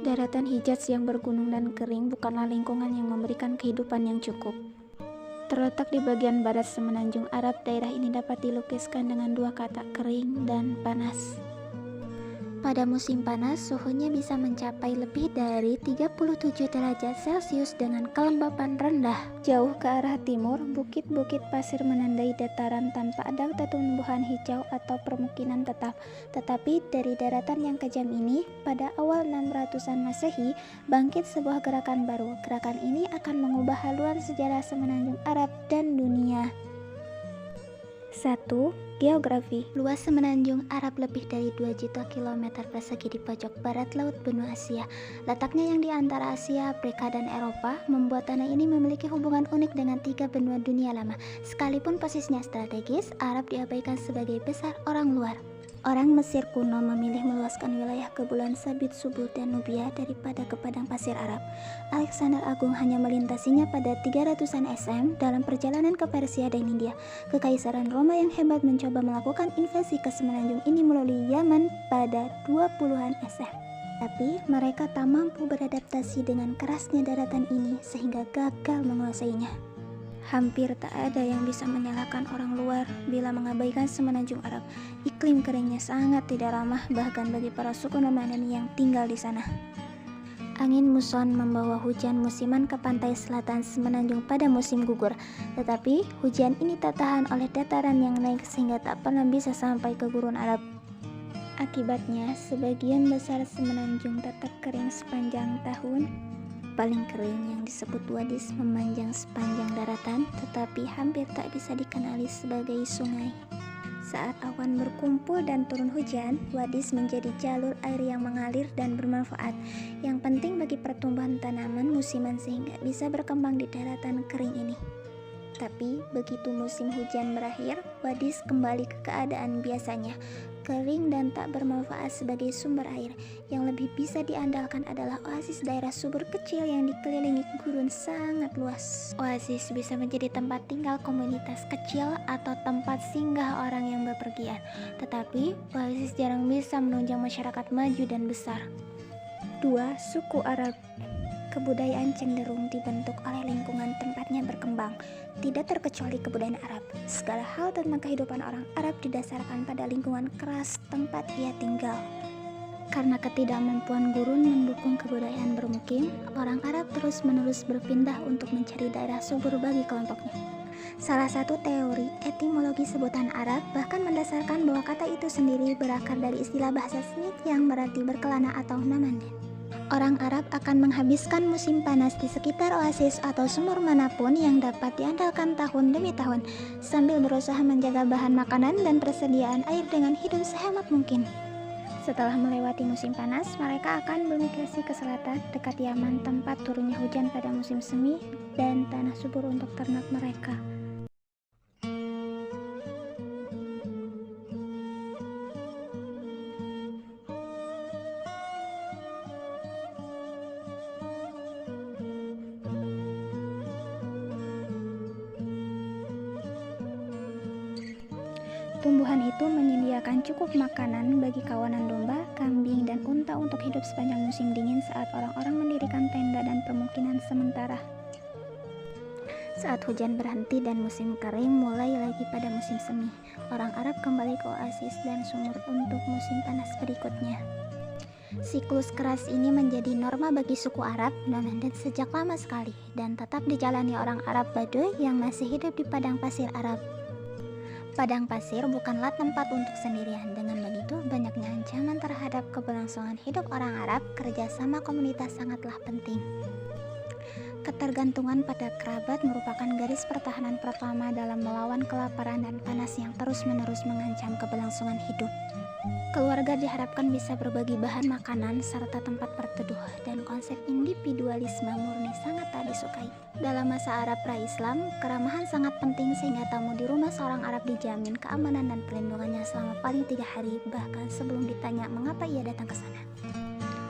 Daratan Hijaz yang bergunung dan kering bukanlah lingkungan yang memberikan kehidupan yang cukup. Terletak di bagian barat semenanjung Arab, daerah ini dapat dilukiskan dengan dua kata, kering dan panas. Pada musim panas, suhunya bisa mencapai lebih dari 37 derajat Celcius dengan kelembapan rendah. Jauh ke arah timur, bukit-bukit pasir menandai dataran tanpa ada tumbuhan hijau atau permukiman tetap. Tetapi dari daratan yang kejam ini, pada awal 600-an Masehi, bangkit sebuah gerakan baru. Gerakan ini akan mengubah haluan sejarah semenanjung Arab dan dunia. 1. Geografi. Luas semenanjung Arab lebih dari 2 juta kilometer persegi di pojok barat laut benua Asia. Letaknya yang di antara Asia, Afrika, dan Eropa membuat tanah ini memiliki hubungan unik dengan 3 benua dunia lama. Sekalipun posisinya strategis, Arab diabaikan sebagai besar orang luar. Orang Mesir kuno memilih meluaskan wilayah ke Bulan Sabit, Subul, dan Nubia daripada ke padang pasir Arab. Alexander Agung hanya melintasinya pada 300-an SM dalam perjalanan ke Persia dan India. Kekaisaran Roma yang hebat mencoba melakukan invasi ke semenanjung ini melalui Yaman pada 20-an SM. Tapi mereka tak mampu beradaptasi dengan kerasnya daratan ini sehingga gagal menguasainya. Hampir tak ada yang bisa menyalahkan orang luar bila mengabaikan semenanjung Arab. Iklim keringnya sangat tidak ramah bahkan bagi para suku nomaden yang tinggal di sana. Angin muson membawa hujan musiman ke pantai selatan semenanjung pada musim gugur. Tetapi hujan ini tak tahan oleh dataran yang naik sehingga tak pernah bisa sampai ke gurun Arab. Akibatnya, sebagian besar semenanjung tetap kering sepanjang tahun. Paling kering yang disebut wadis memanjang sepanjang daratan, tetapi hampir tak bisa dikenali sebagai sungai. Saat awan berkumpul dan turun hujan, wadis menjadi jalur air yang mengalir dan bermanfaat, yang penting bagi pertumbuhan tanaman musiman sehingga bisa berkembang di daratan kering ini. Tapi begitu musim hujan berakhir, wadis kembali ke keadaan biasanya, kering dan tak bermanfaat sebagai sumber air. Yang lebih bisa diandalkan adalah oasis daerah subur kecil yang dikelilingi gurun sangat luas. Oasis bisa menjadi tempat tinggal komunitas kecil atau tempat singgah orang yang bepergian. Tetapi oasis jarang bisa menunjang masyarakat maju dan besar. 2. Suku Arab. Kebudayaan cenderung dibentuk oleh lingkungan tempatnya berkembang, tidak terkecuali kebudayaan Arab. Segala hal tentang kehidupan orang Arab didasarkan pada lingkungan keras tempat ia tinggal. Karena ketidakmampuan gurun mendukung kebudayaan bermukim, orang Arab terus-menerus berpindah untuk mencari daerah subur bagi kelompoknya. Salah satu teori etimologi sebutan Arab bahkan mendasarkan bahwa kata itu sendiri berakar dari istilah bahasa Semit yang berarti berkelana atau nomaden. Orang Arab akan menghabiskan musim panas di sekitar oasis atau sumur manapun yang dapat diandalkan tahun demi tahun, sambil berusaha menjaga bahan makanan dan persediaan air dengan hidup sehemat mungkin. Setelah melewati musim panas, mereka akan bermigrasi ke selatan dekat Yaman, tempat turunnya hujan pada musim semi dan tanah subur untuk ternak mereka. Tumbuhan itu menyediakan cukup makanan bagi kawanan domba, kambing, dan unta untuk hidup sepanjang musim dingin saat orang-orang mendirikan tenda dan permukiman sementara. Saat hujan berhenti dan musim kering mulai lagi pada musim semi, orang Arab kembali ke oasis dan sumur untuk musim panas berikutnya. Siklus keras ini menjadi norma bagi suku Arab nomaden sejak lama sekali dan tetap dijalani orang Arab Baduy yang masih hidup di padang pasir Arab. Padang pasir bukanlah tempat untuk sendirian. Dengan begitu, banyaknya ancaman terhadap keberlangsungan hidup orang Arab, kerjasama komunitas sangatlah penting. Ketergantungan pada kerabat merupakan garis pertahanan pertama dalam melawan kelaparan dan panas yang terus-menerus mengancam keberlangsungan hidup. Keluarga diharapkan bisa berbagi bahan makanan serta tempat berteduh, dan konsep individualisme murni sangat tak disukai. Dalam masa Arab pra-Islam, keramahan sangat penting sehingga tamu di rumah seorang Arab dijamin keamanan dan perlindungannya selama paling 3 hari, bahkan sebelum ditanya mengapa ia datang ke sana.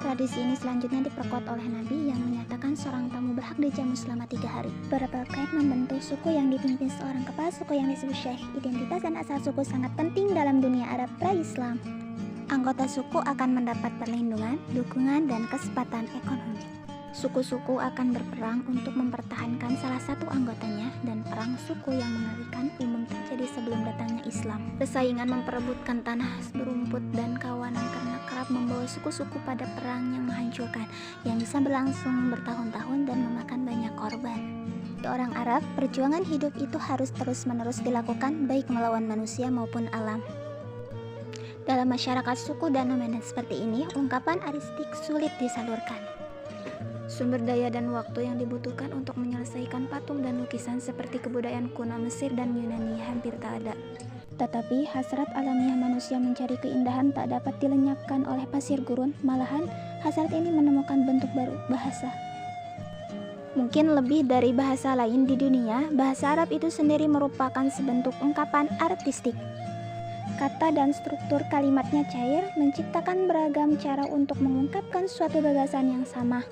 Tradisi ini selanjutnya diperkuat oleh Nabi yang menyatakan seorang tamu berhak dijamu selama 3 hari. Berkait membentuk suku yang dipimpin seorang kepala suku yang disebut syekh, identitas dan asal suku sangat penting dalam dunia Arab pra-Islam. anggota suku akan mendapat perlindungan, dukungan, dan kesempatan ekonomi. Suku-suku akan berperang untuk mempertahankan salah satu anggotanya, dan perang suku yang mengerikan umum terjadi sebelum datangnya Islam. Persaingan memperebutkan tanah berumput dan kawanan karena kerap membawa suku-suku pada perang yang menghancurkan, yang bisa berlangsung bertahun-tahun dan memakan banyak korban. Bagi orang Arab, perjuangan hidup itu harus terus-menerus dilakukan, baik melawan manusia maupun alam. Dalam masyarakat suku dan nomaden seperti ini, ungkapan aristik sulit disalurkan. Sumber daya dan waktu yang dibutuhkan untuk menyelesaikan patung dan lukisan seperti kebudayaan kuno Mesir dan Yunani hampir tak ada. Tetapi hasrat alamiah manusia mencari keindahan tak dapat dilenyapkan oleh pasir gurun. Malahan, hasrat ini menemukan bentuk baru, bahasa. Mungkin lebih dari bahasa lain di dunia, bahasa Arab itu sendiri merupakan sebentuk ungkapan artistik. Kata dan struktur kalimatnya cair, menciptakan beragam cara untuk mengungkapkan suatu gagasan yang sama.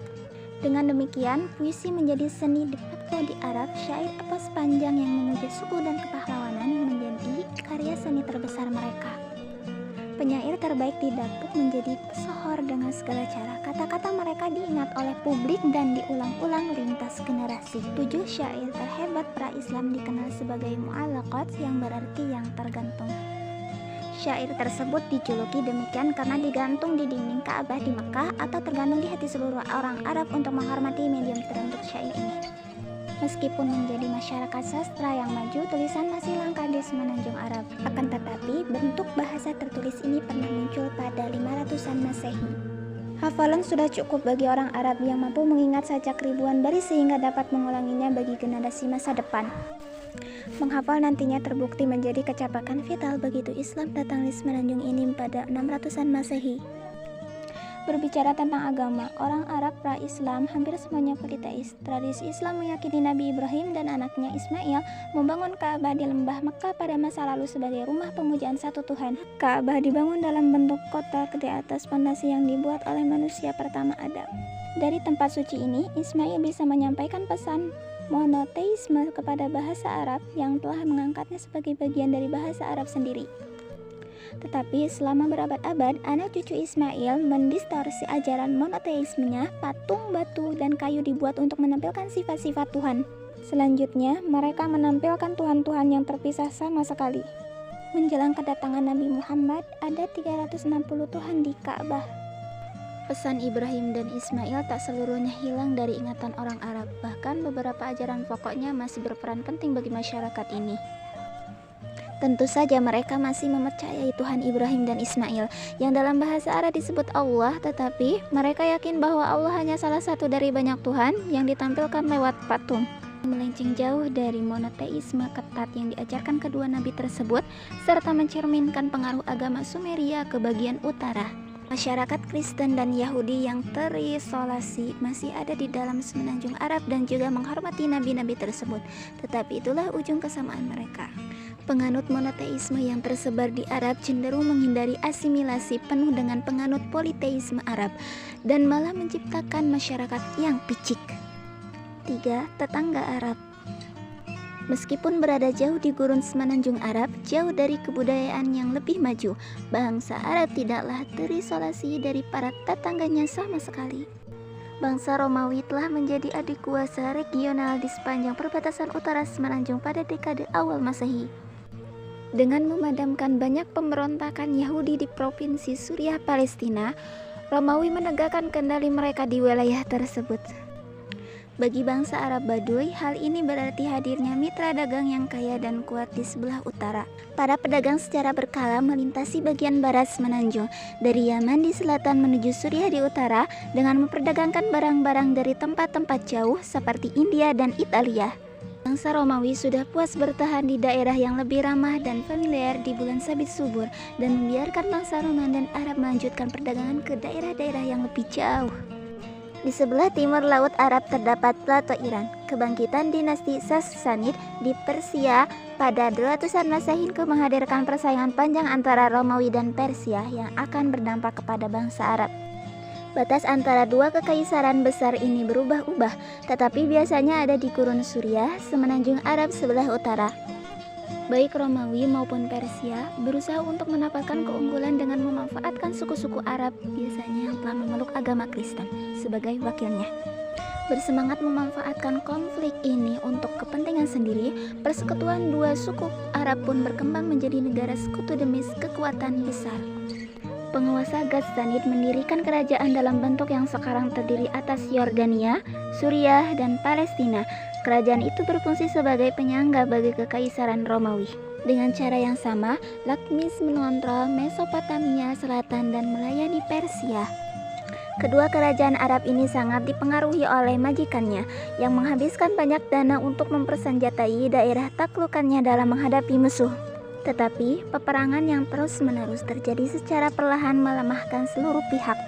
Dengan demikian, puisi menjadi seni de facto di Arab. Syair epos panjang yang memuja suku dan kepahlawanan menjadi karya seni terbesar mereka. Penyair terbaik didapuk menjadi pesohor dengan segala cara. Kata-kata mereka diingat oleh publik dan diulang-ulang lintas generasi. 7 syair terhebat pra-Islam dikenal sebagai mu'allaqat, yang berarti yang tergantung. Syair tersebut dijuluki demikian karena digantung di dinding Ka'bah di Mekah atau tergantung di hati seluruh orang Arab untuk menghormati medium terbentuk syair ini. Meskipun menjadi masyarakat sastra yang maju, tulisan masih langka di semenanjung Arab. Akan tetapi, bentuk bahasa tertulis ini pernah muncul pada 500-an Masehi. Hafalan sudah cukup bagi orang Arab yang mampu mengingat sajak ribuan baris sehingga dapat mengulanginya bagi generasi masa depan. Menghafal nantinya terbukti menjadi kecapakan vital begitu Islam datang di semenanjung ini pada 600-an Masehi. Berbicara tentang agama, orang Arab pra-Islam hampir semuanya politeis. Tradisi Islam meyakini Nabi Ibrahim dan anaknya Ismail membangun Ka'bah di lembah Mekah pada masa lalu sebagai rumah pemujaan satu Tuhan. Ka'bah dibangun dalam bentuk kotak di atas fondasi yang dibuat oleh manusia pertama Adam. Dari tempat suci ini, Ismail bisa menyampaikan pesan monoteisme kepada bahasa Arab yang telah mengangkatnya sebagai bagian dari bahasa Arab sendiri. Tetapi selama berabad-abad, anak cucu Ismail mendistorsi ajaran monoteismenya. Patung, batu, dan kayu dibuat untuk menampilkan sifat-sifat Tuhan. Selanjutnya, mereka menampilkan Tuhan-Tuhan yang terpisah sama sekali. Menjelang kedatangan Nabi Muhammad, ada 360 Tuhan di Ka'bah. Pesan Ibrahim dan Ismail tak seluruhnya hilang dari ingatan orang Arab. Bahkan beberapa ajaran pokoknya masih berperan penting bagi masyarakat ini. Tentu saja mereka masih mempercayai Tuhan Ibrahim dan Ismail yang dalam bahasa Arab disebut Allah, tetapi mereka yakin bahwa Allah hanya salah satu dari banyak Tuhan yang ditampilkan lewat patung. Melenceng jauh dari monoteisme ketat yang diajarkan kedua nabi tersebut, serta mencerminkan pengaruh agama Sumeria ke bagian utara. Masyarakat Kristen dan Yahudi yang terisolasi masih ada di dalam semenanjung Arab dan juga menghormati nabi-nabi tersebut. Tetapi itulah ujung kesamaan mereka. Penganut monoteisme yang tersebar di Arab cenderung menghindari asimilasi penuh dengan penganut politeisme Arab dan malah menciptakan masyarakat yang picik. 3. Tetangga Arab. Meskipun berada jauh di gurun semenanjung Arab, jauh dari kebudayaan yang lebih maju, bangsa Arab tidaklah terisolasi dari para tetangganya sama sekali. Bangsa Romawi telah menjadi adik kuasa regional di sepanjang perbatasan utara semenanjung pada dekade awal Masehi. Dengan memadamkan banyak pemberontakan Yahudi di provinsi Suriah Palestina, Romawi menegakkan kendali mereka di wilayah tersebut. Bagi bangsa Arab Baduy, hal ini berarti hadirnya mitra dagang yang kaya dan kuat di sebelah utara. Para pedagang secara berkala melintasi bagian barat semenanjung, dari Yaman di selatan menuju Suriah di utara, dengan memperdagangkan barang-barang dari tempat-tempat jauh seperti India dan Italia. Bangsa Romawi sudah puas bertahan di daerah yang lebih ramah dan familiar di bulan sabit subur, dan membiarkan bangsa Roman dan Arab melanjutkan perdagangan ke daerah-daerah yang lebih jauh. Di sebelah timur Laut Arab terdapat Plato Iran. Kebangkitan dinasti Sassanid di Persia pada 200-an Masehi menghadirkan persaingan panjang antara Romawi dan Persia yang akan berdampak kepada bangsa Arab. Batas antara dua kekaisaran besar ini berubah-ubah, tetapi biasanya ada di gurun Suriah, semenanjung Arab sebelah utara. Baik Romawi maupun Persia berusaha untuk mendapatkan keunggulan dengan memanfaatkan suku-suku Arab biasanya yang telah memeluk agama Kristen sebagai wakilnya. Bersemangat memanfaatkan konflik ini untuk kepentingan sendiri, persekutuan dua suku Arab pun berkembang menjadi negara sekutu demi kekuatan besar. Penguasa Ghassanid mendirikan kerajaan dalam bentuk yang sekarang terdiri atas Yordania, Suriah, dan Palestina. Kerajaan itu berfungsi sebagai penyangga bagi Kekaisaran Romawi. Dengan cara yang sama, Lakhmis mengontrol Mesopotamia Selatan dan melayani Persia. Kedua kerajaan Arab ini sangat dipengaruhi oleh majikannya yang menghabiskan banyak dana untuk mempersenjatai daerah taklukannya dalam menghadapi musuh. Tetapi, peperangan yang terus-menerus terjadi secara perlahan melemahkan seluruh pihak.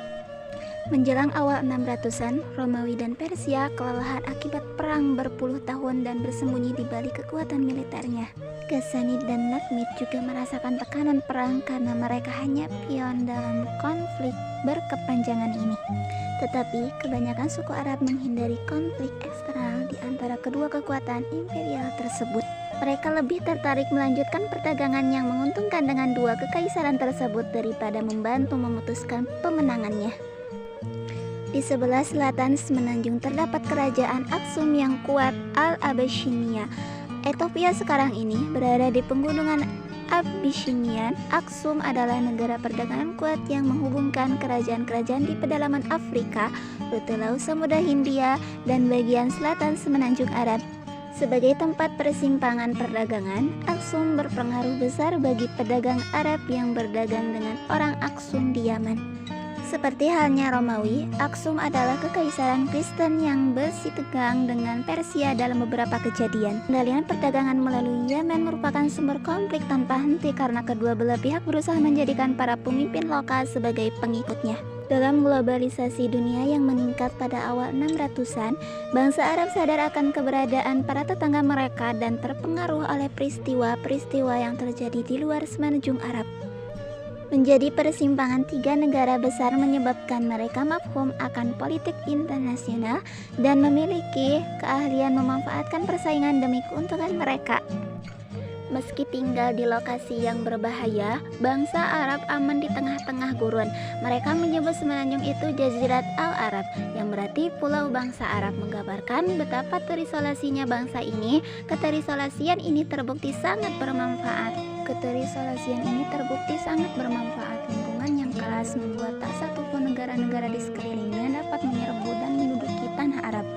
Menjelang awal 600-an, Romawi dan Persia kelelahan akibat perang berpuluh tahun dan bersembunyi di balik kekuatan militernya. Ghassanid dan Lakhmid juga merasakan tekanan perang karena mereka hanya pion dalam konflik berkepanjangan ini. Tetapi, kebanyakan suku Arab menghindari konflik eksternal di antara kedua kekuatan imperial tersebut. Mereka lebih tertarik melanjutkan perdagangan yang menguntungkan dengan dua kekaisaran tersebut daripada membantu memutuskan pemenangannya. Di sebelah selatan semenanjung terdapat kerajaan Aksum yang kuat Al-Abyssinia. Ethiopia sekarang ini berada di pegunungan Abyssinian. Aksum adalah negara perdagangan kuat yang menghubungkan kerajaan-kerajaan di pedalaman Afrika, rute Laut Samudra Hindia, dan bagian selatan semenanjung Arab. Sebagai tempat persimpangan perdagangan, Aksum berpengaruh besar bagi pedagang Arab yang berdagang dengan orang Aksum di Yaman. Seperti halnya Romawi, Aksum adalah kekaisaran Kristen yang bersitegang dengan Persia dalam beberapa kejadian. Kendalian perdagangan melalui Yaman merupakan sumber konflik tanpa henti karena kedua belah pihak berusaha menjadikan para pemimpin lokal sebagai pengikutnya. Dalam globalisasi dunia yang meningkat pada awal 600-an, bangsa Arab sadar akan keberadaan para tetangga mereka dan terpengaruh oleh peristiwa-peristiwa yang terjadi di luar semenanjung Arab. Menjadi persimpangan tiga negara besar menyebabkan mereka mafhum akan politik internasional dan memiliki keahlian memanfaatkan persaingan demi keuntungan mereka. Meski tinggal di lokasi yang berbahaya, bangsa Arab aman di tengah-tengah gurun. Mereka menyebut semenanjung itu Jazirat Al-Arab, yang berarti pulau bangsa Arab, menggambarkan betapa terisolasinya bangsa ini. Keterisolasian ini terbukti sangat bermanfaat. Lingkungan yang keras membuat tak satupun negara-negara di sekelilingnya dapat menyerbu dan menduduki tanah Arab.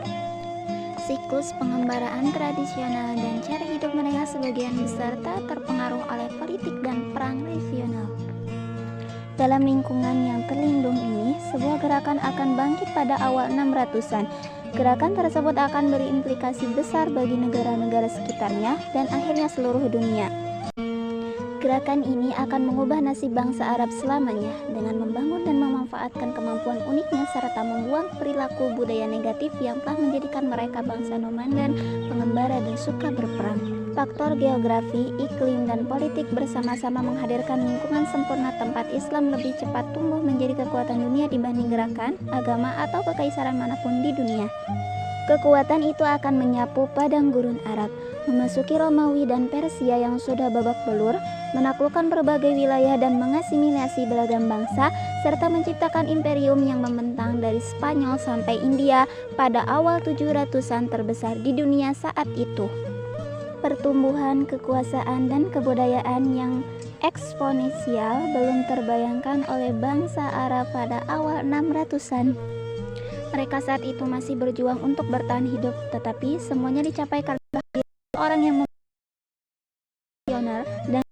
Siklus pengembaraan tradisional dan cara hidup mereka sebagian besar tak terpengaruh oleh politik dan perang regional. Dalam lingkungan yang terlindung ini, sebuah gerakan akan bangkit pada awal 600-an. Gerakan tersebut akan berimplikasi besar bagi negara-negara sekitarnya dan akhirnya seluruh dunia. Gerakan ini akan mengubah nasib bangsa Arab selamanya dengan membangun dan memanfaatkan kemampuan uniknya serta membuang perilaku budaya negatif yang telah menjadikan mereka bangsa nomaden, pengembara, dan suka berperang. Faktor geografi, iklim, dan politik bersama-sama menghadirkan lingkungan sempurna tempat Islam lebih cepat tumbuh menjadi kekuatan dunia dibanding gerakan, agama, atau kekaisaran manapun di dunia. Kekuatan itu akan menyapu padang gurun Arab, memasuki Romawi dan Persia yang sudah babak belur, menaklukkan berbagai wilayah dan mengasimilasi beragam bangsa, serta menciptakan imperium yang membentang dari Spanyol sampai India pada awal 700-an terbesar di dunia saat itu. Pertumbuhan kekuasaan dan kebudayaan yang eksponensial belum terbayangkan oleh bangsa Arab pada awal 600-an. Mereka saat itu masih berjuang untuk bertahan hidup, tetapi semuanya dicapai karena orang yang emosional dan